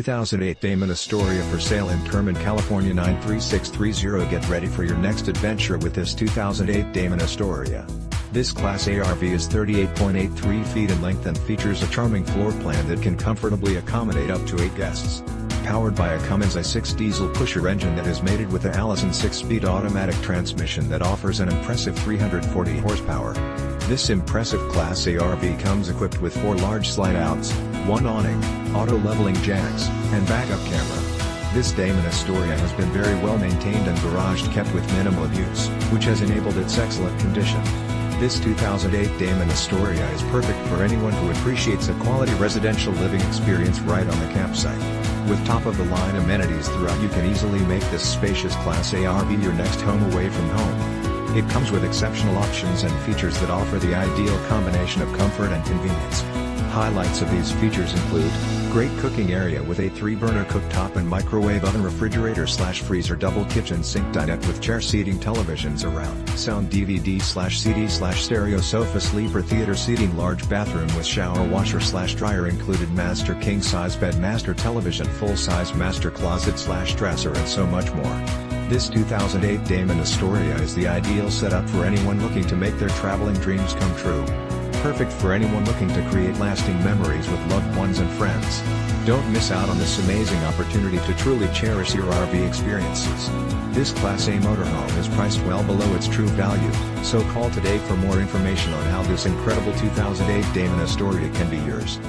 2008 Damon Astoria for sale in Kerman, California 93630. Get ready for your next adventure with this 2008 Damon Astoria. This Class A RV is 38.83 feet in length and features a charming floor plan that can comfortably accommodate up to 8 guests. Powered by a Cummins I6 Diesel Pusher engine that is mated with a Allison 6-speed automatic transmission that offers an impressive 340 horsepower. This impressive Class A RV comes equipped with 4 large slide-outs, 1 awning, auto-leveling jacks, and backup camera. This Damon Astoria has been very well maintained and garaged, kept with minimal abuse, which has enabled its excellent condition. This 2008 Damon Astoria is perfect for anyone who appreciates a quality residential living experience right on the campsite. With top-of-the-line amenities throughout, you can easily make this spacious Class A RV your next home away from home. It comes with exceptional options and features that offer the ideal combination of comfort and convenience. Highlights of these features include great cooking area with a 3-burner cooktop and microwave oven, refrigerator / freezer double kitchen, SinkDinette with cherish, SeatingTelevisionSurround, SoundDVD / CD / StereoSofa, SleeperTheater, SeatingLarge bathroom with ShowerWasher / dryer, IncludedMaster, king-size BedMaster, television full-size master closet / dresser, and so much more. This 2008 Damon Astoria is the ideal setup for anyone looking to make their traveling dreams come true. Perfect for anyone looking to create lasting memories with loved ones and friends. Don't miss out on this amazing opportunity to truly cherish your RV experiences. This Class A motorhome is priced well below its true value, so call today for more information on how this incredible 2008 Damon Astoria can be yours.